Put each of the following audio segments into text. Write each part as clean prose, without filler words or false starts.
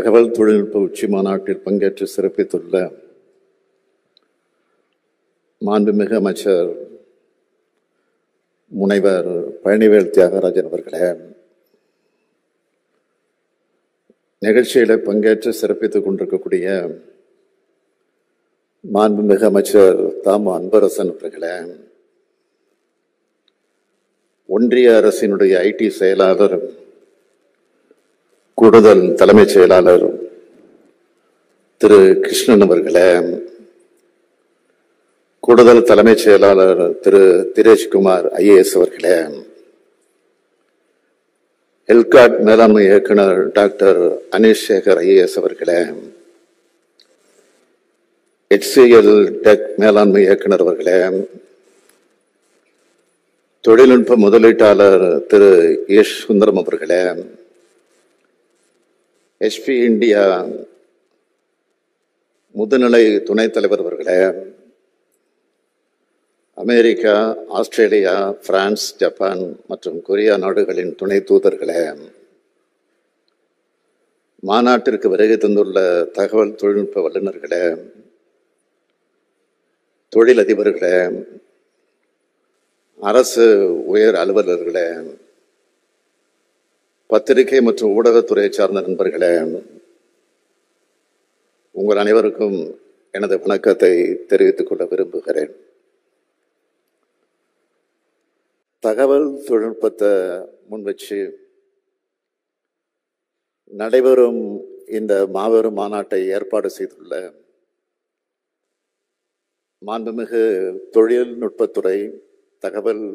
தகவல் தொழில்நுட்ப உச்சி மாநாட்டில் பங்கேற்று சிறப்பித்துள்ள மாண்புமிகு அமைச்சர் முனைவர் பழனிவேல் தியாகராஜன் அவர்களே, நிகழ்ச்சியில பங்கேற்று சிறப்பித்துக் கொண்டிருக்கக்கூடிய மாண்புமிகு அமைச்சர் தாமு அன்பரசன் அவர்களே, ஒன்றிய அரசினுடைய ஐடி செயலாளர் கூடுதல் தலைமைச் செயலாளர் திரு கிருஷ்ணன் அவர்களே, கூடுதல் தலைமைச் செயலாளர் திரு திரேஷ்குமார் IAS அவர்களே, எல்காட் மேலாண்மை இயக்குனர் டாக்டர் அனீஷ் சேகர் IAS அவர்களே, HCL டெக் மேலாண்மை இயக்குனர் அவர்களே, தொழில்நுட்ப முதலீட்டாளர் திரு யஷ் சுந்தரம் அவர்களே, HP இந்தியா முதுநிலை துணைத் தலைவர் அவர்களே, அமெரிக்கா, ஆஸ்திரேலியா, பிரான்ஸ், ஜப்பான் மற்றும் கொரியா நாடுகளின் துணை தூதர்களே, மாநாட்டிற்கு வருகை தந்துள்ள தகவல் தொழில்நுட்ப வல்லுநர்களே, தொழிலதிபர்களே, அரசு உயர் அலுவலர்களே, பத்திரிகை மற்றும் ஊடகத்துறை சார்ந்த நண்பர்களே, உங்கள் அனைவருக்கும் எனது வணக்கத்தை தெரிவித்துக் கொள்ள விரும்புகிறேன். தகவல் தொழில்நுட்பத்தை முன்வச்சு நடைபெறும் இந்த மாபெரும் மாநாட்டை ஏற்பாடு செய்துள்ள மாண்புமிகு தொழில்நுட்பத்துறை தகவல்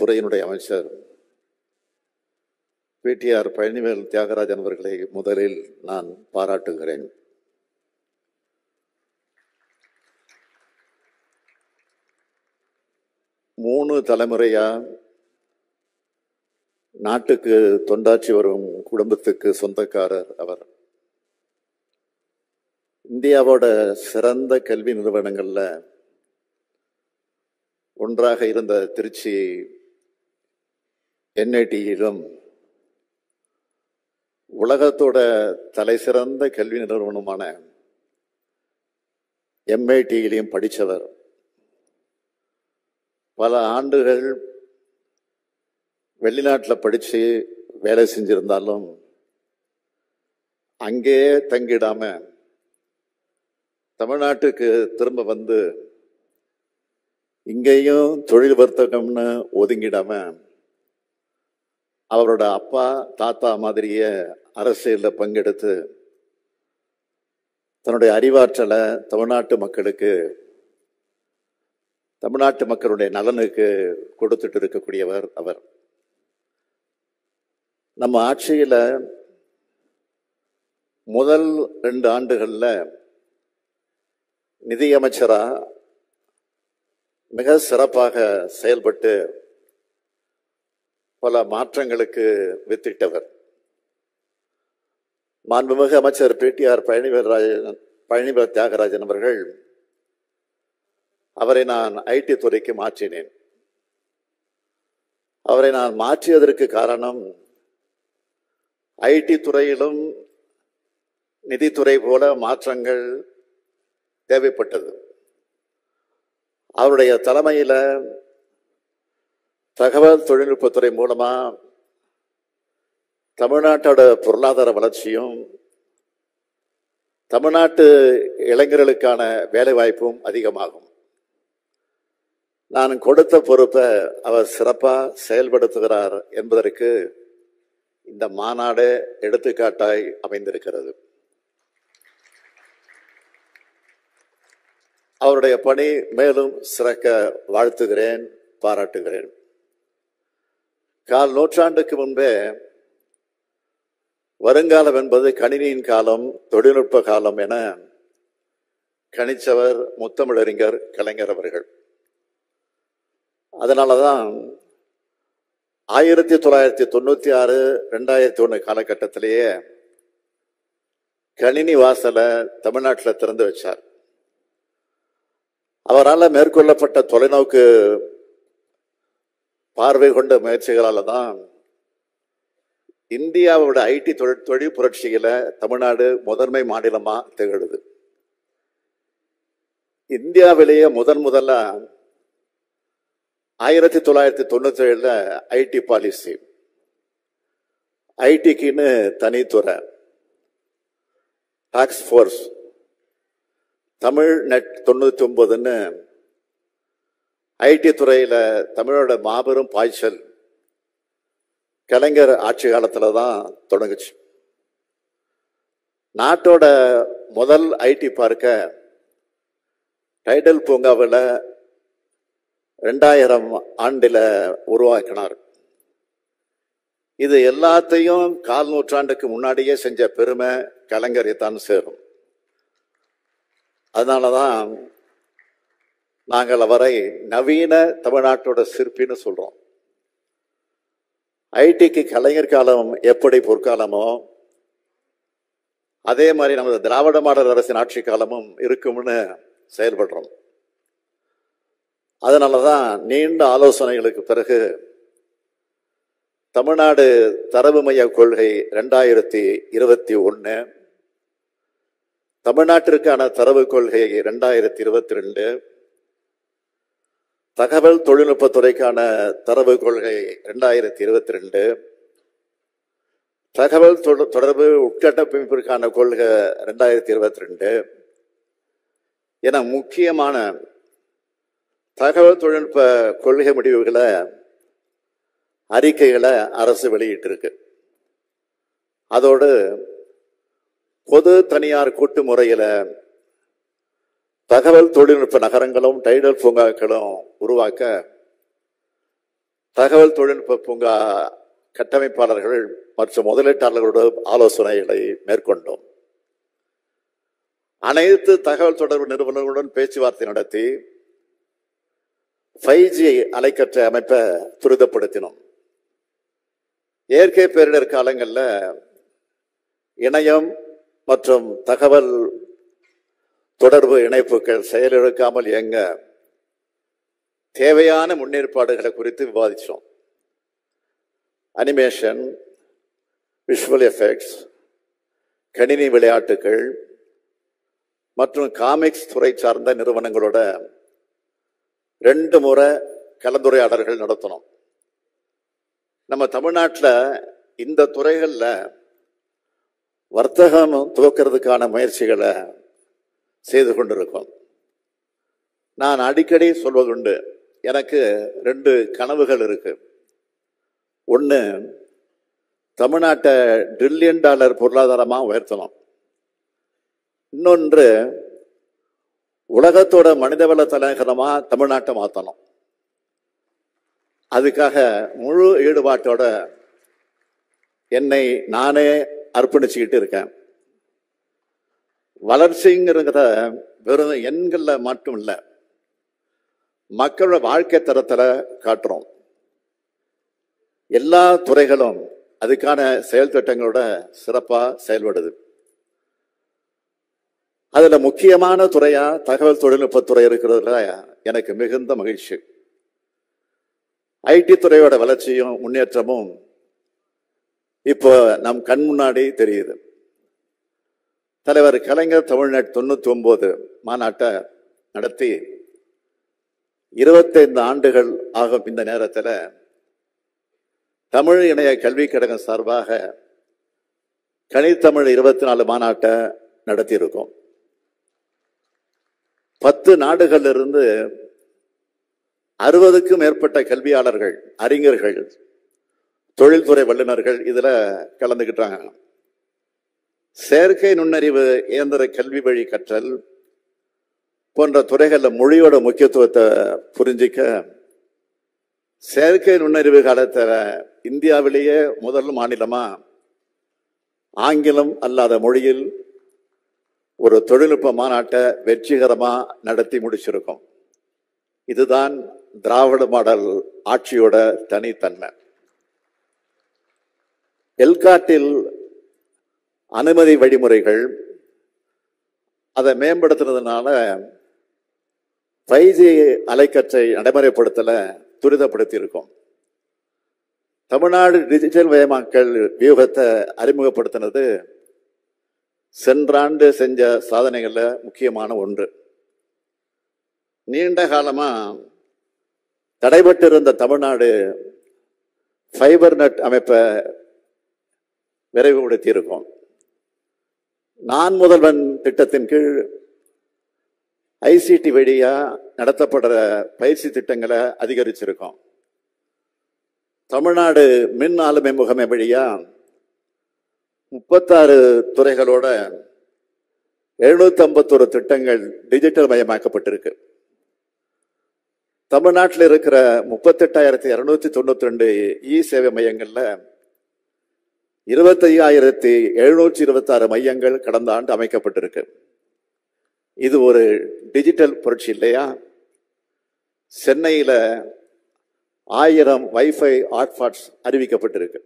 துறையினுடைய அமைச்சர் PTR பழனிவேல் தியாகராஜன் அவர்களை முதலில் நான் பாராட்டுகிறேன். மூணு தலைமுறையா நாட்டுக்கு தொண்டாற்றி வரும் குடும்பத்துக்கு சொந்தக்காரர் அவர். இந்தியாவோட சிறந்த கல்வி நிறுவனங்கள்ல ஒன்றாக இருந்த திருச்சி NITயிலும் உலகத்தோட தலை சிறந்த கல்வி நிறுவனமான MITயிலையும் படித்தவர். பல ஆண்டுகள் வெளிநாட்டில் படித்து வேலை செஞ்சிருந்தாலும் அங்கேயே தங்கிடாம தமிழ்நாட்டுக்கு திரும்ப வந்து இங்கேயும் தொழில் வர்த்தகம்னு ஒதுங்கிடாம அவரோட அப்பா தாத்தா மாதிரியே அரசியலில் பங்கெடுத்து தன்னுடைய அறிவாற்றலை தமிழ்நாட்டு மக்களுக்கு, தமிழ்நாட்டு மக்களுடைய நலனுக்கு கொடுத்துட்டு இருக்கக்கூடியவர் அவர். நம்ம ஆட்சியில் முதல் 2 ஆண்டுகள்ல நிதியமைச்சரா மிக சிறப்பாக செயல்பட்டு பல மாற்றங்களுக்கு வித்திட்டவர். மாண்புமிகு அமைச்சர் PTR பழனிவேல் தியாகராஜன் அவர்கள், அவரை நான் IT துறைக்கு மாற்றினேன். அவரை நான் மாற்றியதற்கு காரணம் IT துறையிலும் நிதித்துறை போல மாற்றங்கள் தேவைப்பட்டது. அவருடைய தலைமையில தகவல் தொழில்நுட்பத்துறை மூலமா தமிழ்நாட்டோட பொருளாதார வளர்ச்சியும் தமிழ்நாட்டு இளைஞர்களுக்கான வேலை வாய்ப்பும் அதிகமாகும். நான் கொடுத்த பொறுப்பை அவர் சிறப்பா செயல்படுத்துகிறார் என்பதற்கு இந்த மாநாடு எடுத்துக்காட்டாய் அமைந்திருக்கிறது. அவருடைய பணி மேலும் சிறக்க வாழ்த்துகிறேன், பாராட்டுகிறேன். 1/4 நூற்றாண்டுக்கு முன்பே வருங்காலம் என்பது கணினியின் காலம், தொழில்நுட்ப காலம் என கணிச்சவர் முத்தமிழறிஞர் கலைஞர் அவர்கள். அதனாலதான் 1996, 2001 காலகட்டத்திலேயே கணினி வாசலை தமிழ்நாட்டில் திறந்து வச்சார். அவரால் மேற்கொள்ளப்பட்ட தொலைநோக்கு பார்வை கொண்ட முயற்சிகளால் தான் இந்தியாவோட ஐடி தொழில் புரட்சியில தமிழ்நாடு முதன்மை மாநிலமா திகழுது. இந்தியாவிலேயே முதல்ல 1997 ஐடி பாலிசி, ஐடிக்குன்னு தனித்துறை, டாஸ்க் போர்ஸ், தமிழ் நெட் 99ன்னு ஐடி துறையில தமிழோட மாபெரும் பாய்ச்சல் கலைஞர் ஆட்சி காலத்துல தான் தொடங்குச்சு. நாட்டோட முதல் ஐடி பார்க்க டைடல் பூங்காவில் 2000 ஆண்டில் உருவாக்கினார். இது எல்லாத்தையும் 4 நூற்றாண்டுக்கு முன்னாடியே செஞ்ச பெருமை கலைஞரை தான் சேரும். அதனாலதான் நாங்கள் அவரை நவீன தமிழ்நாட்டோட சிற்பின்னு சொல்றோம். ஐடிக்கு கலைஞர் காலம் எப்படி பொற்காலமோ அதே மாதிரி நமது திராவிட மாடல் அரசின் ஆட்சி காலமும் இருக்கும்னு செயல்படுறோம். அதனாலதான் நீண்ட ஆலோசனைகளுக்கு பிறகு தமிழ்நாடு தரவு மைய கொள்கை 2021, தமிழ்நாட்டிற்கான தரவு கொள்கை 2022, தகவல் தொழில்நுட்பத்துறைக்கான தரவு கொள்கை 2022, தகவல் தொடர்பு உட்கட்டமைப்பிற்கான கொள்கை 2022 என முக்கியமான தகவல் தொழில்நுட்ப கொள்கை முடிவுகளை, அறிக்கைகளை அரசு வெளியிட்டிருக்கு. அதோடு பொது தனியார் கூட்டு முறையில தகவல் தொழில்நுட்ப நகரங்களும் டைடல் பூங்காக்களும் உருவாக்க தகவல் தொழில்நுட்ப பூங்கா கட்டமைப்பாளர்கள் மற்றும் முதலீட்டாளர்களோட ஆலோசனைகளை மேற்கொண்டோம். அனைத்து தகவல் தொடர்பு நிறுவனங்களுடன் பேச்சுவார்த்தை நடத்தி 5G அலைக்கற்றை அமைப்பை துரிதப்படுத்தினோம். இயற்கை பேரிடர் காலங்களில் இணையம் மற்றும் தகவல் தொடர்பு இணைப்புகள் செயலிழக்காமல் இயங்க தேவையான முன்னேற்பாடுகளை குறித்து விவாதிச்சோம். அனிமேஷன், விஷுவல் எஃபெக்ட்ஸ், கணினி விளையாட்டுகள் மற்றும் காமிக்ஸ் துறை சார்ந்த நிறுவனங்களோட 2 முறை கலந்துரையாடல்கள் நடத்தணும். நம்ம தமிழ்நாட்டில் இந்த துறைகளில் வர்த்தகம் துவக்கிறதுக்கான முயற்சிகளை செய்து கொண்டிருக்கோம். நான் அடிக்கடி சொல்வதுண்டு, எனக்கு 2 கனவுகள் இருக்கு. ஒன்று, தமிழ்நாட்டை $1 டிரில்லியன் பொருளாதாரமாக உயர்த்தணும். இன்னொன்று, உலகத்தோட மனிதவள தலைநகரமா தமிழ்நாட்டை மாற்றணும். அதுக்காக முழு ஈடுபாட்டோட என்னை நானே அர்ப்பணிச்சுக்கிட்டு இருக்கேன். வளர்ச்சிங்கிறத வெறும் எண்கள்ல மட்டும் இல்லை, மக்களோட வாழ்க்கை தரத்தில் காட்டுறோம். எல்லா துறைகளும் அதுக்கான செயல் திட்டங்களோட சிறப்பா செயல்படுது. அதுல முக்கியமான துறையா தகவல் தொழில்நுட்பத்துறை இருக்கிறதுல எனக்கு மிகுந்த மகிழ்ச்சி. ஐடி துறையோட வளர்ச்சியும் முன்னேற்றமும் இப்போ நம் கண் முன்னாடி தெரியுது. தலைவர் கலைஞர் தமிழ்நாடு 99 மாநாட்டை நடத்தி 25 ஆண்டுகள் ஆகும். இந்த நேரத்தில் தமிழ் இணைய கல்விக் கழகம் சார்பாக கனித்தமிழ் 24 மாநாட்டை நடத்தியிருக்கோம். 10 நாடுகளிலிருந்து 60க்கும் மேற்பட்ட கல்வியாளர்கள், அறிஞர்கள், தொழில்துறை வல்லுநர்கள் இதுல கலந்துக்கிட்டாங்க. செயற்கை நுண்ணறிவு, இயந்திர கல்வி வழி கற்றல் போன்ற துறைகளில் மொழியோட முக்கியத்துவத்தை புரிஞ்சிக்க செயற்கை நுண்ணறிவு காலத்தில் இந்தியாவிலேயே முதல் மாநிலமா ஆங்கிலம் அல்லாத மொழியில் ஒரு தொழில்நுட்ப மாநாட்டை வெற்றிகரமா நடத்தி முடிச்சிருக்கோம். இதுதான் திராவிட மாடல் ஆட்சியோட தனித்தன்மை. எல்காட்டில் அனுமதி வழிமுறைகள் அதை மேம்படுத்துறதுனால 5G அலைக்கற்றை நடைமுறைப்படுத்தல துரிதப்படுத்தி இருக்கும். தமிழ்நாடு டிஜிட்டல் மயமாக்கல் வியூகத்தை அறிமுகப்படுத்தினது சென்றாண்டு செஞ்ச சாதனைகள்ல முக்கியமான ஒன்று. நீண்ட காலமா தடைபட்டிருந்த தமிழ்நாடு ஃபைபர் நெட் அமைப்பை விரைவுபடுத்தி இருக்கும். நான் முதல்வன் திட்டத்தின் கீழ் ஐசிடி வழியா நடத்தப்படுற பயிற்சி திட்டங்களை அதிகரிச்சிருக்கோம். தமிழ்நாடு மின் ஆளுமை முகமை வழியா 36 துறைகளோட 751 திட்டங்கள் டிஜிட்டல் மயமாக்கப்பட்டிருக்கு. தமிழ்நாட்டில் இருக்கிற 38,292 இ சேவை மையங்கள்ல 25,726 மையங்கள் கடந்த ஆண்டு அமைக்கப்பட்டிருக்கு. இது ஒரு டிஜிட்டல் புரட்சி இல்லையா? சென்னையில 1000 வைஃபை ஹாட்ஸ்பாட்ஸ் அறிவிக்கப்பட்டிருக்கு.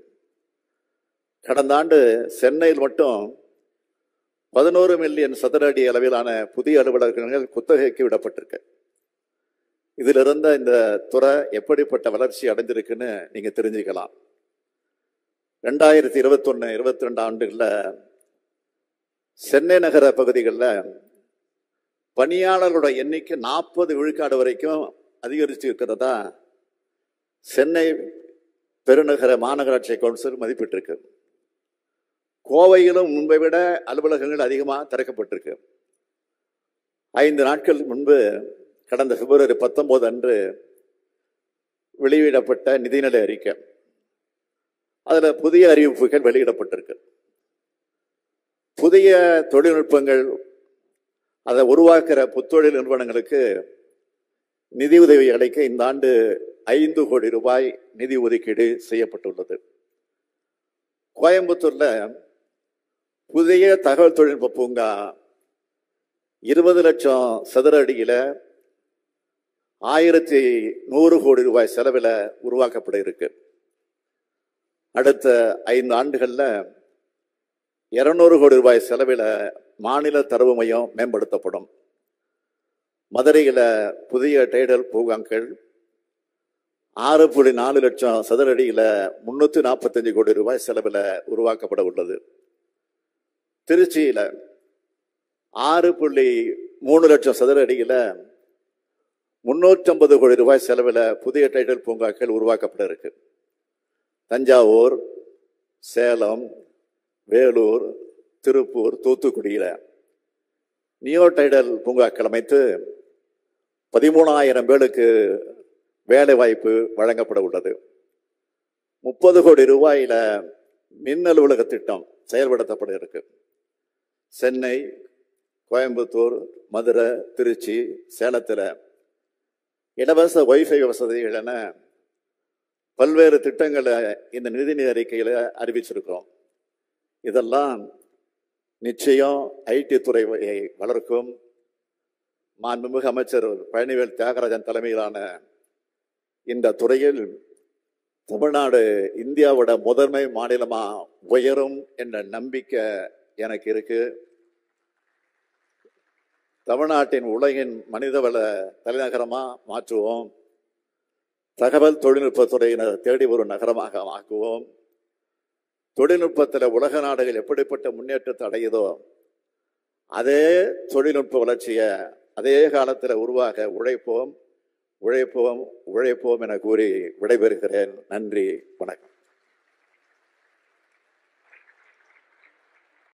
கடந்த ஆண்டு சென்னையில் மட்டும் 11 மில்லியன் சதுர அடி அளவிலான புதிய அலுவலகங்கள் குத்தகைக்கு விடப்பட்டிருக்கு. இதில் இருந்த இந்த துறை எப்படிப்பட்ட வளர்ச்சி அடைஞ்சிருக்குன்னு நீங்க தெரிஞ்சுக்கலாம். 2021-22 ஆண்டுகளில் சென்னை நகர பகுதிகளில் பணியாளர்களோட எண்ணிக்கை 40 விழுக்காடு வரைக்கும் அதிகரித்து இருக்கிறதா சென்னை பெருநகர மாநகராட்சி கவுன்சில் மதிப்பிட்டிருக்கு. கோவையிலும் முன்பை விட அலுவலகங்கள் அதிகமாக திறக்கப்பட்டிருக்கு. 5 நாட்கள் முன்பு கடந்த பிப்ரவரி 19 அன்று வெளியிடப்பட்ட நிதிநிலை அறிக்கை, அதுல புதிய அறிவிப்புகள் வெளியிடப்பட்டிருக்கு. புதிய தொழில்நுட்பங்கள் அதை உருவாக்குற புத்தொழில் நிறுவனங்களுக்கு நிதி உதவி அளிக்க இந்த ஆண்டு 5 கோடி ரூபாய் நிதி ஒதுக்கீடு செய்யப்பட்டுள்ளது. கோயம்புத்தூர்ல புதிய தகவல் தொழில்நுட்ப பூங்கா 20 லட்சம் சதுர அடியில 1100 கோடி ரூபாய் செலவில் உருவாக்கப்பட இருக்கு. அடுத்த 5 ஆண்டுகள்ல 200 கோடி ரூபாய் செலவில் மாநில தரவு மையம் மேம்படுத்தப்படும். மதுரையில புதிய டைடல் பூங்காக்கள் 6.4 லட்சம் சதுர அடியில 345 கோடி ரூபாய் செலவில் உருவாக்கப்பட உள்ளது. திருச்சியில 6.3 லட்சம் சதுர அடியில 350 கோடி ரூபாய் செலவில் புதிய டைடல் பூங்காக்கள் உருவாக்கப்பட இருக்கு. தஞ்சாவூர், சேலம், வேலூர், திருப்பூர், தூத்துக்குடியில நியோ டைடல் பூங்காக்கள் அமைத்து 13,000 பேருக்கு வேலை வாய்ப்பு வழங்கப்பட உள்ளது. 30 கோடி ரூபாயில மின் அலுவலக திட்டம் செயல்படுத்தப்பட இருக்கு. சென்னை, கோயம்புத்தூர், மதுரை, திருச்சி, சேலத்தில் இலவச வைஃபை வசதிகள் என பல்வேறு திட்டங்களை இந்த நிதி அறிக்கையில அறிவிச்சிருக்கிறோம். இதெல்லாம் நிச்சயம் ஐடி துறையை வளர்க்கும். மாண்புமிகு அமைச்சர் பழனிவேல் தியாகராஜன் தலைமையிலான இந்த துறையில் தமிழ்நாடு இந்தியாவோட முதன்மை மாநிலமா உயரும் என்ற நம்பிக்கை எனக்கு இருக்கு. தமிழ்நாட்டின் உலகின் மனிதவள தலைநகரமா மாற்றுவோம். தகவல் தொழில்நுட்பத்துறையினர் தேடி வரும் நகரமாக ஆக்குவோம். தொழில்நுட்பத்தில் உலக நாடுகள் எப்படிப்பட்ட முன்னேற்றத்தை அடையுதோ அதே தொழில்நுட்ப வளர்ச்சியை அதே காலத்தில் உருவாக உழைப்போம், உழைப்போம், உழைப்போம் என கூறி விடைபெறுகிறேன். நன்றி, வணக்கம்.